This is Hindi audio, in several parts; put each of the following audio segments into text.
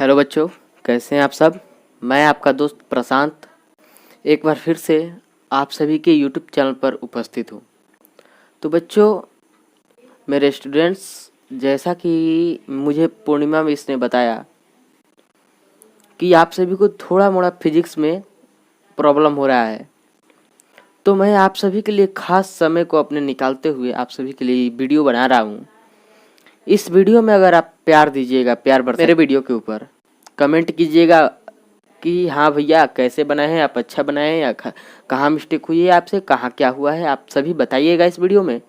हेलो बच्चों, कैसे हैं आप सब। मैं आपका दोस्त प्रशांत एक बार फिर से आप सभी के यूट्यूब चैनल पर उपस्थित हूँ। तो बच्चों, मेरे स्टूडेंट्स, जैसा कि मुझे पूर्णिमा मिस ने बताया कि आप सभी को थोड़ा मोड़ा फिजिक्स में प्रॉब्लम हो रहा है, तो मैं आप सभी के लिए खास समय को अपने निकालते हुए आप सभी के लिए वीडियो बना रहा हूँ। इस वीडियो में अगर आप प्यार दीजिएगा, प्यार बरसाइए मेरे वीडियो के ऊपर, कमेंट कीजिएगा कि हाँ भैया कैसे बनाए हैं आप, अच्छा बनाए हैं या कहाँ मिस्टेक हुई है, आपसे कहाँ क्या हुआ है, आप सभी बताइएगा इस वीडियो में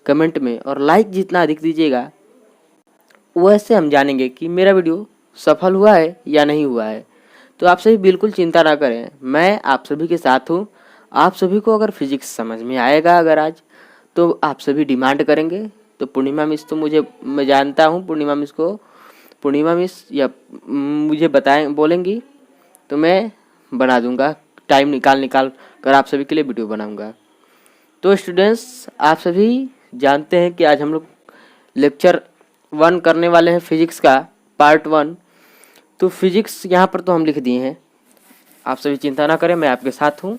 कमेंट में। और लाइक जितना अधिक दीजिएगा वैसे हम जानेंगे कि मेरा वीडियो सफल हुआ है या नहीं हुआ है। तो आप सभी बिल्कुल चिंता ना करें, मैं आप सभी के साथ हूँ। आप सभी को अगर फिजिक्स समझ में आएगा अगर आज, तो आप सभी डिमांड करेंगे। तो पूर्णिमा मिस तो मैं जानता हूँ पूर्णिमा मिस या मुझे बताएं बोलेंगी तो मैं बना दूंगा, टाइम निकाल कर आप सभी के लिए वीडियो बनाऊंगा। तो स्टूडेंट्स, आप सभी जानते हैं कि आज हम लोग लेक्चर 1 करने वाले हैं, फिजिक्स का पार्ट 1। तो फिजिक्स यहाँ पर तो हम लिख दिए हैं, आप सभी चिंता ना करें, मैं आपके साथ हूँ।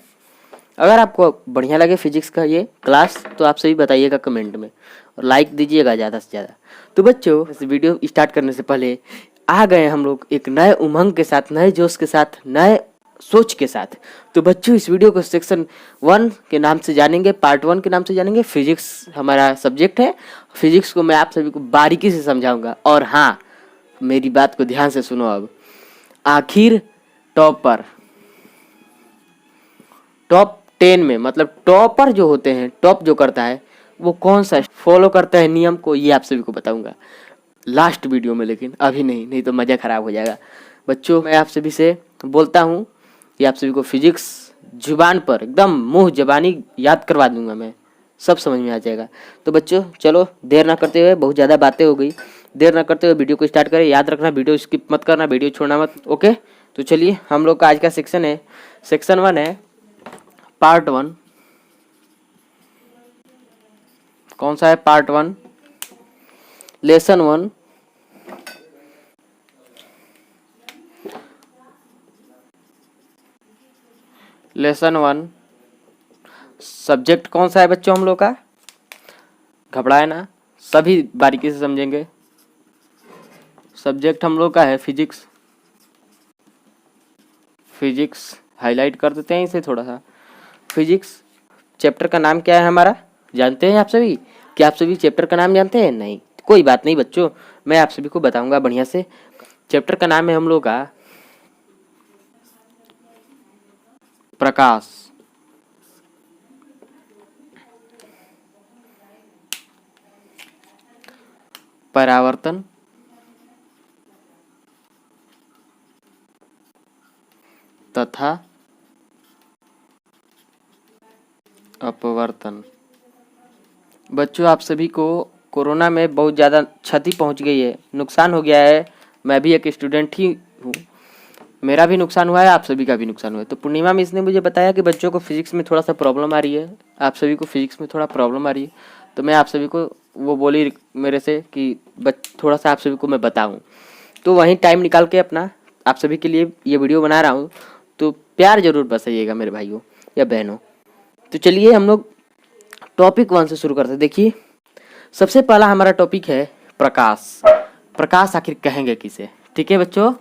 अगर आपको बढ़िया लगे फिजिक्स का ये क्लास तो आप सभी बताइएगा कमेंट में और लाइक दीजिएगा ज़्यादा से ज़्यादा। तो बच्चों, इस वीडियो स्टार्ट करने से पहले आ गए हम लोग एक नए उमंग के साथ, नए जोश के साथ, नए सोच के साथ। तो बच्चों, इस वीडियो को सेक्शन 1 के नाम से जानेंगे, पार्ट 1 के नाम से जानेंगे। फिजिक्स हमारा सब्जेक्ट है, फिजिक्स को मैं आप सभी को बारीकी से समझाऊंगा। और हाँ, मेरी बात को ध्यान से सुनो। अब आखिर टॉपर, टॉप 10 में, मतलब टॉपर जो होते हैं, टॉप जो करता है वो कौन सा फॉलो करता है नियम को, ये आप सभी को बताऊंगा लास्ट वीडियो में, लेकिन अभी नहीं तो मज़ा ख़राब हो जाएगा। बच्चों, मैं आप सभी से बोलता हूँ कि आप सभी को फिजिक्स जुबान पर एकदम मुंह जबानी याद करवा दूंगा मैं, सब समझ में आ जाएगा। तो बच्चों चलो, देर ना करते हुए, बहुत ज़्यादा बातें हो गई, देर ना करते हुए वीडियो को स्टार्ट करें। याद रखना, वीडियो स्किप मत करना, वीडियो छोड़ना मत, ओके। तो चलिए, हम लोग का आज का सेक्शन है, सेक्शन 1 है, पार्ट 1। कौन सा है? Part 1, lesson 1। लेसन 1 सब्जेक्ट कौन सा है बच्चों हम लोग का? घबराए ना, सभी बारीकी से समझेंगे। सब्जेक्ट हम लोग का है फिजिक्स। फिजिक्स हाईलाइट कर देते हैं इसे थोड़ा सा। फिजिक्स चैप्टर का नाम क्या है हमारा, जानते हैं आप सभी? क्या आप सभी चैप्टर का नाम जानते हैं? नहीं, कोई बात नहीं बच्चों, मैं आप सभी को बताऊंगा बढ़िया से। चैप्टर का नाम है हम लोग का प्रकाश। परावर्तन तथा अपवर्तन। बच्चों, आप सभी को कोरोना में बहुत ज़्यादा क्षति पहुंच गई है, नुकसान हो गया है। मैं भी एक स्टूडेंट ही हूँ, मेरा भी नुकसान हुआ है, आप सभी का भी नुकसान हुआ है। तो पूर्णिमा मिस ने मुझे बताया कि बच्चों को फिजिक्स में थोड़ा सा प्रॉब्लम आ रही है, आप सभी को फिजिक्स में थोड़ा प्रॉब्लम आ रही है। तो मैं आप सभी को, वो बोली मेरे से कि थोड़ा सा आप सभी को मैं बताऊँ, तो वहीं टाइम निकाल के अपना आप सभी के लिए ये वीडियो बना रहा हूँ। तो प्यार जरूर बरसाइएगा मेरे भाइयों या बहनों। तो चलिए हम लोग टॉपिक 1 से शुरू करते हैं। देखिए, सबसे पहला हमारा टॉपिक है प्रकाश। प्रकाश आखिर कहेंगे किसे? ठीक है बच्चों,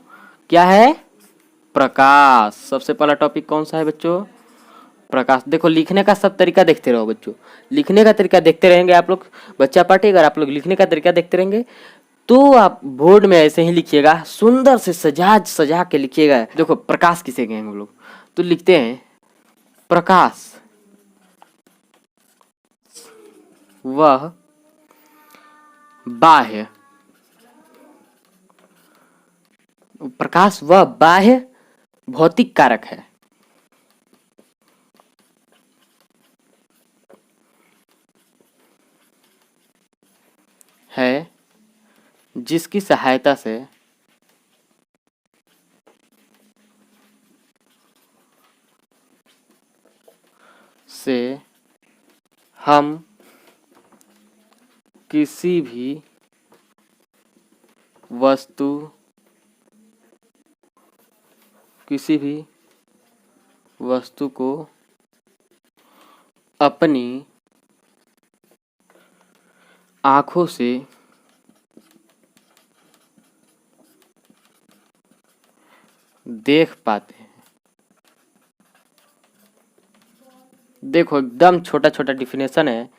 क्या है? प्रकाश। सबसे पहला टॉपिक कौन सा है बच्चों? प्रकाश। देखो, लिखने का सब तरीका देखते रहो बच्चों, लिखने का तरीका देखते रहेंगे आप लोग, बच्चा पार्टी, अगर आप लोग लिखने का तरीका देखते रहेंगे तो आप बोर्ड में ऐसे ही लिखिएगा, सुंदर से सजा के लिखिएगा। देखो, प्रकाश किसे कहेंगे हम लोग, तो लिखते हैं प्रकाश वह बाह्य, प्रकाश वह बाह्य भौतिक कारक है जिसकी सहायता से हम किसी भी वस्तु किसी भी वस्तु को अपनी आंखों से देख पाते हैं। देखो एकदम छोटा छोटा डिफिनेशन है।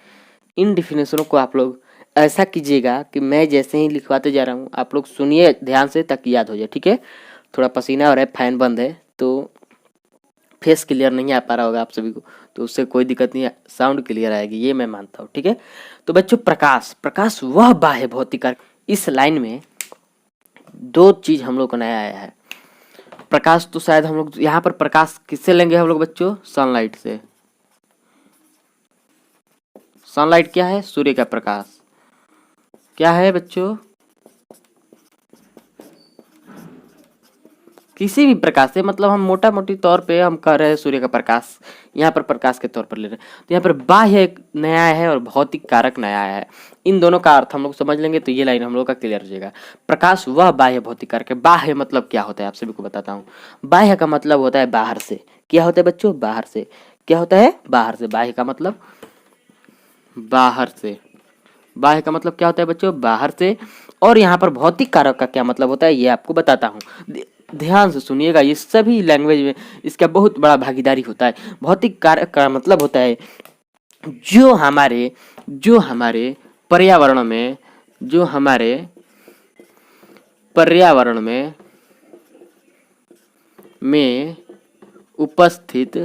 इन डिफिनेशनों को आप लोग ऐसा कीजिएगा कि मैं जैसे ही लिखवाते जा रहा हूँ आप लोग सुनिए ध्यान से ताकि याद हो जाए, ठीक है। थोड़ा पसीना हो रहा है, फैन बंद है तो फेस क्लियर नहीं आ पा रहा होगा आप सभी को, तो उससे कोई दिक्कत नहीं है, साउंड क्लियर आएगी ये मैं मानता हूँ, ठीक है। तो बच्चों प्रकाश, प्रकाश वह बाह्य भौतिक कार्य। इस लाइन में दो चीज हम लोग को नया आया है। प्रकाश तो शायद हम लोग यहाँ पर प्रकाश किससे लेंगे हम लोग बच्चों? सनलाइट से। सनलाइट क्या है? सूर्य का प्रकाश। क्या है बच्चों? किसी भी प्रकाश से, मतलब हम मोटा मोटी तौर पे हम कह रहे हैं सूर्य का प्रकाश, यहाँ पर प्रकाश के तौर पर ले रहे हैं। तो यहाँ पर बाह्य एक नया है और भौतिक कारक नया आया है। इन दोनों का अर्थ हम लोग समझ लेंगे तो ये लाइन हम लोग का क्लियर हो जाएगा। प्रकाश वह बाह्य भौतिक कारक है। बाह्य मतलब क्या होता है आप सभी को बताता हूँ। बाह्य का मतलब होता है बाहर से। क्या होता है बच्चों? बाहर से। क्या होता है? बाहर से। बाह्य का मतलब बाहर से। बाह्य का मतलब क्या होता है बच्चों? बाहर से। और यहाँ पर भौतिक कारक का क्या मतलब होता है ये आपको बताता हूँ, ध्यान से सुनिएगा। ये सभी लैंग्वेज में इसका बहुत बड़ा भागीदारी होता है। भौतिक कारक का मतलब होता है जो हमारे पर्यावरण में, जो हमारे पर्यावरण में उपस्थित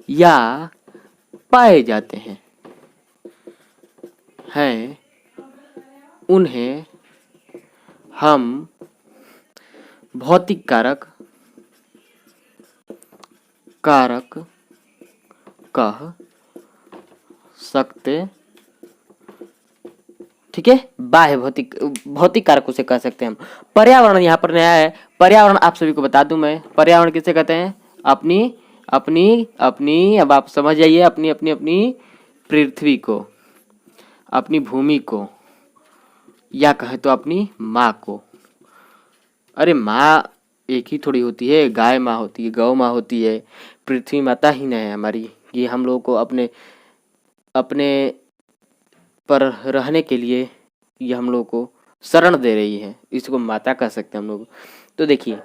या पाए जाते हैं उन्हें हम भौतिक कारक कह सकते, ठीक है। बाह्य भौतिक कारकों से कह सकते हैं हम। पर्यावरण यहाँ पर नया है। पर्यावरण आप सभी को बता दूं मैं, पर्यावरण किसे कहते हैं? अपनी अब आप समझ जाइए, अपनी पृथ्वी को, अपनी भूमि को, या कहें तो अपनी माँ को। अरे माँ एक ही थोड़ी होती है, गाय माँ होती है, गौ माँ होती है, पृथ्वी माता ही नहीं है हमारी। ये हम लोगों को अपने पर रहने के लिए ये हम लोगों को शरण दे रही है, इसको माता कह सकते हैं हम लोग। तो देखिए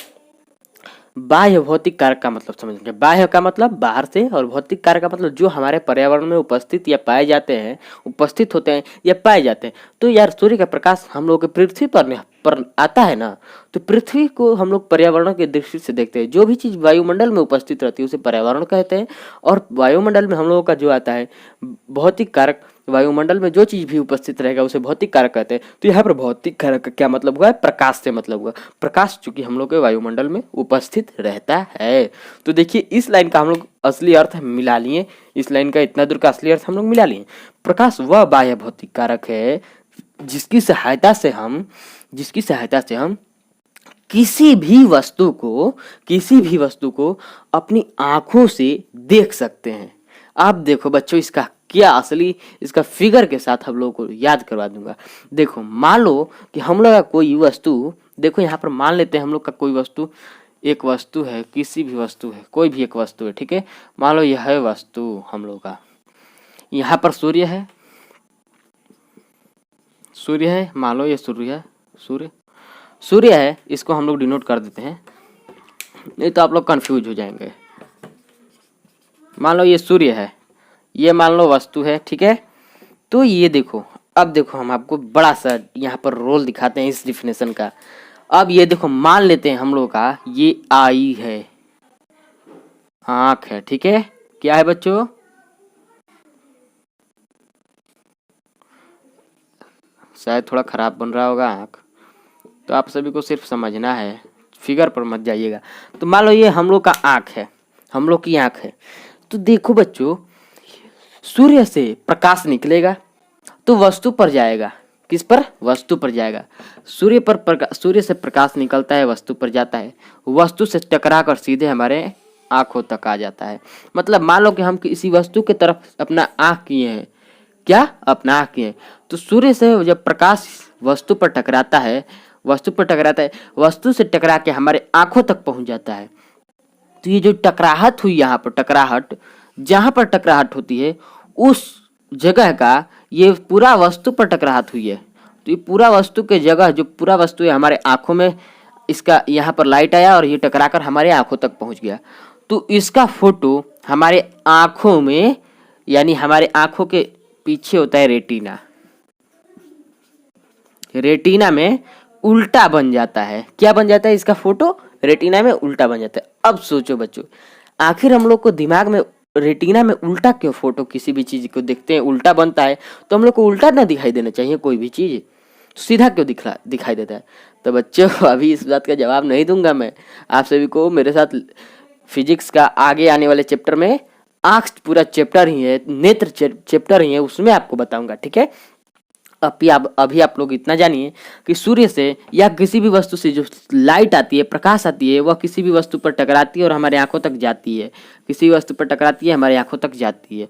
बाह्य भौतिक कारक का मतलब समझेंगे। बाह्य का मतलब बाहर से और भौतिक कारक का मतलब जो हमारे पर्यावरण में उपस्थित या पाए जाते हैं, उपस्थित होते हैं या पाए जाते हैं। तो यार सूर्य का प्रकाश हम लोग के पृथ्वी पर आता है ना, तो पृथ्वी को हम लोग पर्यावरण के दृष्टि से देखते हैं। जो भी चीज वायुमंडल में उपस्थित रहती है उसे पर्यावरण कहते हैं, और वायुमंडल में हम लोगों का जो आता है भौतिक कारक, वायुमंडल में जो चीज भी उपस्थित रहेगा उसे भौतिक कारक कहते हैं। तो यहाँ पर भौतिक कारक का क्या मतलब हुआ है? प्रकाश से मतलब हुआ। प्रकाश चूंकि हम लोग के वायुमंडल में उपस्थित रहता है। तो देखिए इस लाइन का हम लोग असली अर्थ मिला लिए। इस लाइन का इतना दूर का असली अर्थ हम लोग मिला लिए। प्रकाश वह बाह्य भौतिक कारक है जिसकी सहायता से हम किसी भी वस्तु को अपनी आंखों से देख सकते हैं। आप देखो बच्चों इसका क्या असली, इसका फिगर के साथ हम लोगों को याद करवा दूंगा। देखो मान लो कि हम लोग का कोई वस्तु, देखो यहाँ पर मान लेते हैं हम लोग का कोई वस्तु, एक वस्तु है, किसी भी वस्तु है, कोई भी एक वस्तु है, ठीक है। मान लो यह है वस्तु हम लोग का, यहाँ पर सूर्य है, मान लो ये सूर्य है, इसको हम लोग डिनोट कर देते हैं, नहीं तो आप लोग कंफ्यूज हो जाएंगे। मान लो ये सूर्य है, ये मान लो वस्तु है, ठीक है। तो ये देखो, अब देखो हम आपको बड़ा सा यहाँ पर रोल दिखाते हैं इस डिफिनेशन का। अब ये देखो मान लेते हैं हम लोग का ये आई है, आंख है, ठीक है। क्या है बच्चों? शायद थोड़ा खराब बन रहा होगा आंख, तो आप सभी को सिर्फ समझना है, फिगर पर मत जाइएगा। तो मान लो ये हम लोग का आंख है, हम लोग की आंख है। तो देखो बच्चों सूर्य से प्रकाश निकलेगा तो वस्तु पर जाएगा। किस पर? वस्तु पर जाएगा। सूर्य से प्रकाश निकलता है, वस्तु पर जाता है, वस्तु से टकरा कर सीधे हमारे आंखों तक आ जाता है। मतलब मान लो कि हम किसी वस्तु की तरफ अपना आंख किए हैं, क्या? अपना आंख किए, तो सूर्य से जब प्रकाश वस्तु पर टकराता है, वस्तु पर टकराता है, वस्तु से टकरा के हमारे आंखों तक पहुंच जाता है। तो ये जो टकराहट हुई, यहाँ पर टकराहट, जहां पर टकराहट होती है उस जगह का ये पूरा वस्तु पर टकराहट हुई है। तो ये पूरा वस्तु के जगह जो पूरा वस्तु है हमारे आंखों में, इसका यहाँ पर लाइट आया और ये टकराकर हमारे आंखों तक पहुंच गया। तो इसका फोटो हमारे आंखों में, यानी हमारे आंखों के पीछे होता है रेटिना, रेटिना में उल्टा बन जाता है। क्या बन जाता है? इसका फोटो रेटिना में उल्टा बन जाता है। अब सोचो बच्चों, आखिर हम लोग को दिमाग में रेटिना में उल्टा क्यों फोटो, किसी भी चीज को देखते हैं उल्टा बनता है, तो हम लोग को उल्टा ना दिखाई देना चाहिए कोई भी चीज, सीधा क्यों दिखाई देता है? तो बच्चों अभी इस बात का जवाब नहीं दूंगा मैं आप सभी को। मेरे साथ फिजिक्स का आगे आने वाले चैप्टर में, आंख पूरा चैप्टर ही है, नेत्र चैप्टर ही है, उसमें आपको बताऊंगा, ठीक है। अभी आप लोग इतना जानिए कि सूर्य से या किसी भी वस्तु से जो लाइट आती है, प्रकाश आती है, वह किसी भी वस्तु पर टकराती है और हमारे आंखों तक जाती है। किसी भी वस्तु पर टकराती है, हमारे आंखों तक जाती है।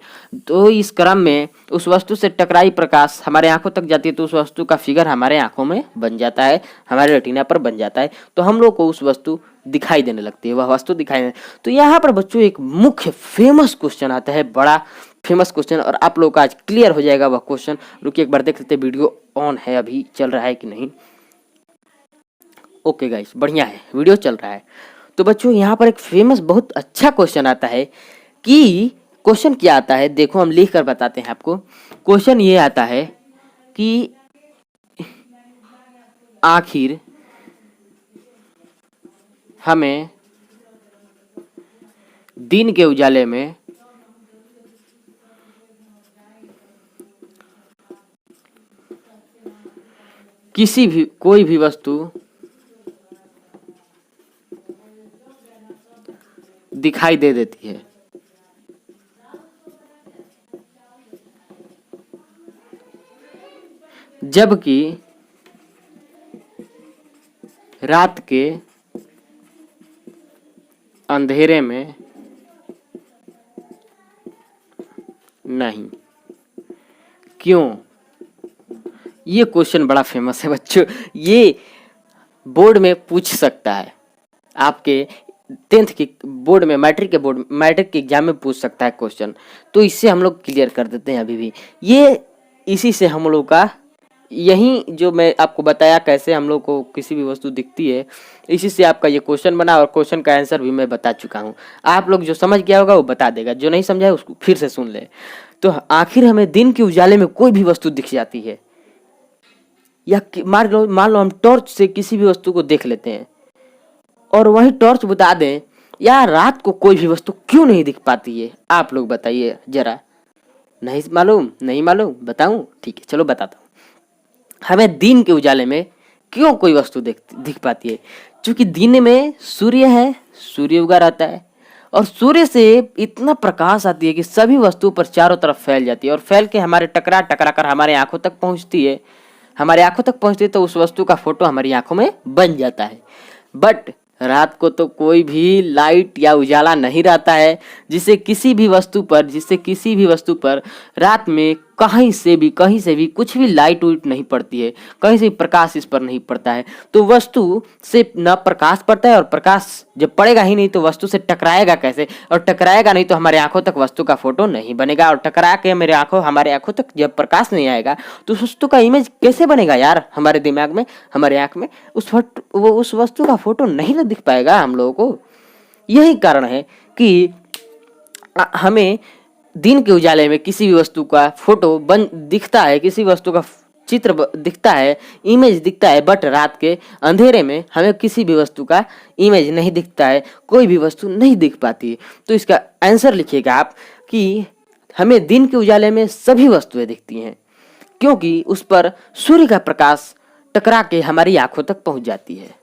तो इस क्रम में उस वस्तु से टकराई प्रकाश हमारे आंखों तक जाती है, तो उस वस्तु का फिगर हमारे आंखों में बन जाता है, हमारे रेटिना पर बन जाता है। तो हम लोग को उस वस्तु दिखाई देने लगती है, वह वस्तु दिखाई देने। तो यहाँ पर बच्चों एक मुख्य फेमस क्वेश्चन आता है, बड़ा फेमस क्वेश्चन, और आप लोगों का आज क्लियर हो जाएगा वह क्वेश्चन। रुकिए एक बार देख लेते, वीडियो ऑन है, अभी चल रहा है कि नहीं। ओके गाइस, बढ़िया है, वीडियो चल रहा है। तो बच्चों यहाँ पर एक फेमस बहुत अच्छा क्वेश्चन आता है कि क्वेश्चन क्या आता है, देखो हम लिख कर बताते हैं आपको। क्वेश्चन ये आता है कि आखिर हमें दिन के उजाले में किसी भी कोई भी वस्तु दिखाई दे देती है, जबकि रात के अंधेरे में नहीं। क्यों? ये क्वेश्चन बड़ा फेमस है बच्चों, ये बोर्ड में पूछ सकता है, आपके 10th की बोर्ड में, मैट्रिक के एग्जाम में पूछ सकता है क्वेश्चन। तो इससे हम लोग क्लियर कर देते हैं अभी भी। ये इसी से हम लोग का, यही जो मैं आपको बताया कैसे हम लोग को किसी भी वस्तु दिखती है, इसी से आपका ये क्वेश्चन बना, और क्वेश्चन का आंसर भी मैं बता चुका हूँ। आप लोग जो समझ गया होगा वो बता देगा, जो नहीं समझा है उसको फिर से सुन ले। तो आखिर हमें दिन के उजाले में कोई भी वस्तु दिख जाती है, या मान लो हम टॉर्च से किसी भी वस्तु को देख लेते हैं, और वही टॉर्च बता दें, या रात को कोई भी वस्तु क्यों नहीं दिख पाती है? आप लोग बताइए जरा। नहीं मालूम? नहीं मालूम? बताऊं? ठीक है, चलो बताता हूँ। हमें दिन के उजाले में क्यों कोई वस्तु दिख पाती है? क्योंकि दिन में सूर्य है, सूर्य उगा रहता है, और सूर्य से इतना प्रकाश आती है कि सभी वस्तुओं पर चारों तरफ फैल जाती है, और फैल के हमारे टकरा कर हमारे आंखों तक पहुंचती है। हमारे आंखों तक पहुंचती है तो उस वस्तु का फोटो हमारी आंखों में बन जाता है। बट रात को तो कोई भी लाइट या उजाला नहीं रहता है, जिससे किसी भी वस्तु पर रात में कहीं से भी कुछ भी लाइट उइट नहीं पड़ती है, कहीं से भी प्रकाश इस पर नहीं पड़ता है। तो वस्तु से न प्रकाश पड़ता है, और प्रकाश जब पड़ेगा ही नहीं तो वस्तु से टकराएगा कैसे, और टकराएगा नहीं तो हमारे आंखों तक वस्तु का फोटो नहीं बनेगा, और टकरा के हमारे आंखों तक जब प्रकाश नहीं आएगा तो उस वस्तु का इमेज कैसे बनेगा यार? हमारे दिमाग में, हमारे आंख में उस वस्तु का फोटो नहीं ना दिख पाएगा हम लोगों को। यही कारण है कि हमें दिन के उजाले में किसी भी वस्तु का फोटो दिखता है, किसी वस्तु का चित्र दिखता है, इमेज दिखता है, बट रात के अंधेरे में हमें किसी भी वस्तु का इमेज नहीं दिखता है, कोई भी वस्तु नहीं दिख पाती। तो इसका आंसर लिखिएगा आप कि हमें दिन के उजाले में सभी वस्तुएं दिखती हैं, क्योंकि उस पर सूर्य का प्रकाश टकरा के हमारी आंखों तक पहुंच जाती है।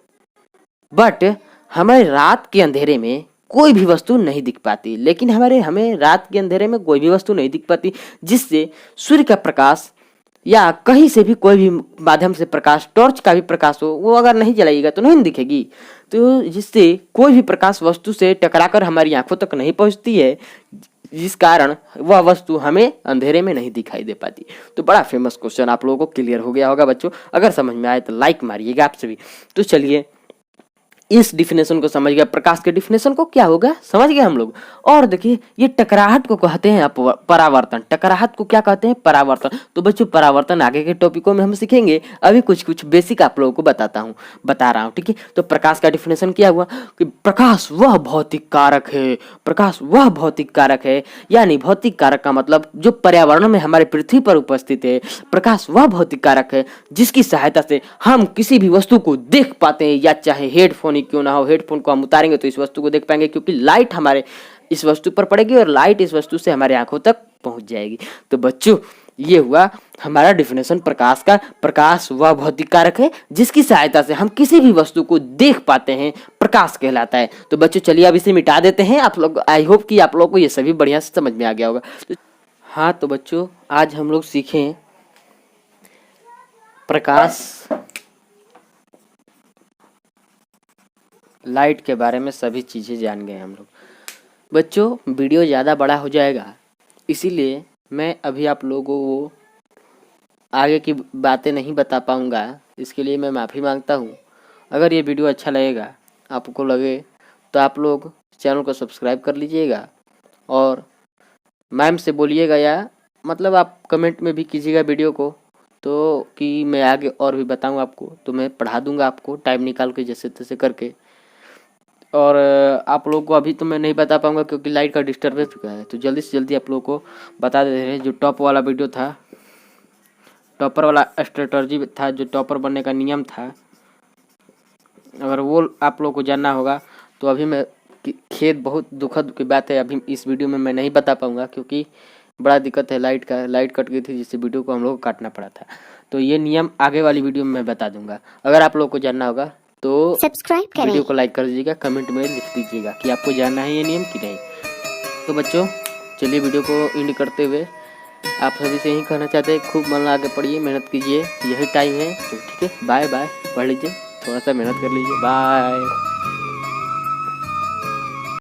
बट हमारे रात के अंधेरे में कोई भी वस्तु नहीं दिख पाती, लेकिन हमें रात के अंधेरे में कोई भी वस्तु नहीं दिख पाती, जिससे सूर्य का प्रकाश या कहीं से भी कोई भी माध्यम से प्रकाश, टॉर्च का भी प्रकाश हो, वो अगर नहीं जलाएगा तो नहीं दिखेगी। तो जिससे कोई भी प्रकाश वस्तु से टकराकर हमारी आंखों तक नहीं पहुंचती है, जिस कारण वह वस्तु हमें अंधेरे में नहीं दिखाई दे पाती। तो बड़ा फेमस क्वेश्चन आप लोगों को क्लियर हो गया होगा बच्चों। अगर समझ में आए तो लाइक मारिएगा आप सभी। तो चलिए इस डिफिनेशन को समझ गया, प्रकाश के डिफिनेशन को क्या होगा समझ गए हम लोग। और देखिए ये टकराहट को कहते हैं परावर्तन। टकराहट को क्या कहते हैं? परावर्तन। तो बच्चों परावर्तन आगे के टॉपिकों में हम सीखेंगे, अभी कुछ कुछ बेसिक आप लोगों को बता रहा हूँ, ठीक है। तो प्रकाश का डिफिनेशन क्या हुआ कि प्रकाश वह भौतिक कारक है। प्रकाश वह भौतिक कारक है, यानी भौतिक कारक का मतलब जो पर्यावरण में हमारे पृथ्वी पर उपस्थित है। प्रकाश वह भौतिक कारक है जिसकी सहायता से हम किसी भी वस्तु को देख पाते हैं, या चाहे हेडफोन क्यों ना हो, हेडफोन को हम उतारेंगे तो इस वस्तु को देख पाएंगे, क्योंकि लाइट हमारे इस वस्तु पर पड़ेगी और लाइट इस वस्तु से हमारे आंखों तक पहुंच जाएगी। तो बच्चों ये हुआ हमारा डिफिनेशन प्रकाश का। प्रकाश वह भौतिक कारक है जिसकी सहायता से हम किसी भी वस्तु को देख पाते हैं, प्रकाश कहलाता है। तो बच्चों चलिए अब इसे मिटा देते हैं। आप लोग, आई होप कि आप लोगों को ये सभी बढ़िया से समझ में आ गया होगा। हाँ तो बच्चों आज हम लोग सीखें प्रकाश, लाइट के बारे में सभी चीज़ें जान गए हम लोग। बच्चों वीडियो ज़्यादा बड़ा हो जाएगा, इसीलिए मैं अभी आप लोगों को आगे की बातें नहीं बता पाऊँगा, इसके लिए मैं माफ़ी मांगता हूँ। अगर ये वीडियो अच्छा लगेगा, आपको लगे, तो आप लोग चैनल को सब्सक्राइब कर लीजिएगा और मैम से बोलिएगा, या मतलब आप कमेंट में भी कीजिएगा वीडियो को, तो कि मैं आगे और भी बताऊँ आपको, तो मैं पढ़ा दूँगा आपको टाइम निकाल के जैसे तैसे करके। और आप लोगों को अभी तो मैं नहीं बता पाऊंगा क्योंकि लाइट का डिस्टर्बेंस चुका है। तो जल्दी से जल्दी आप लोगों को बता देते हैं। जो टॉप वाला वीडियो था, टॉपर वाला स्ट्रेटर्जी था, जो टॉपर बनने का नियम था, अगर वो आप लोगों को जानना होगा तो अभी मैं खेद, बहुत दुखद की बात है, अभी इस वीडियो में मैं नहीं बता पाऊंगा क्योंकि बड़ा दिक्कत है लाइट का। लाइट कट गई थी जिससे वीडियो को हम लोग को काटना पड़ा था। तो ये नियम आगे वाली वीडियो में मैं बता दूंगा। अगर आप लोगों को जानना होगा तो सब्सक्राइब करें, वीडियो को लाइक कर दीजिएगा, कमेंट में लिख दीजिएगा कि आपको जानना है ये नियम कि नहीं। तो बच्चों चलिए वीडियो को एंड करते हुए आप सभी से यही कहना चाहते हैं, खूब मन लगा के पढ़िए, मेहनत कीजिए, यही टाइम है। तो ठीक है, बाय बाय, पढ़ लीजिए, थोड़ा सा मेहनत कर लीजिए, बाय।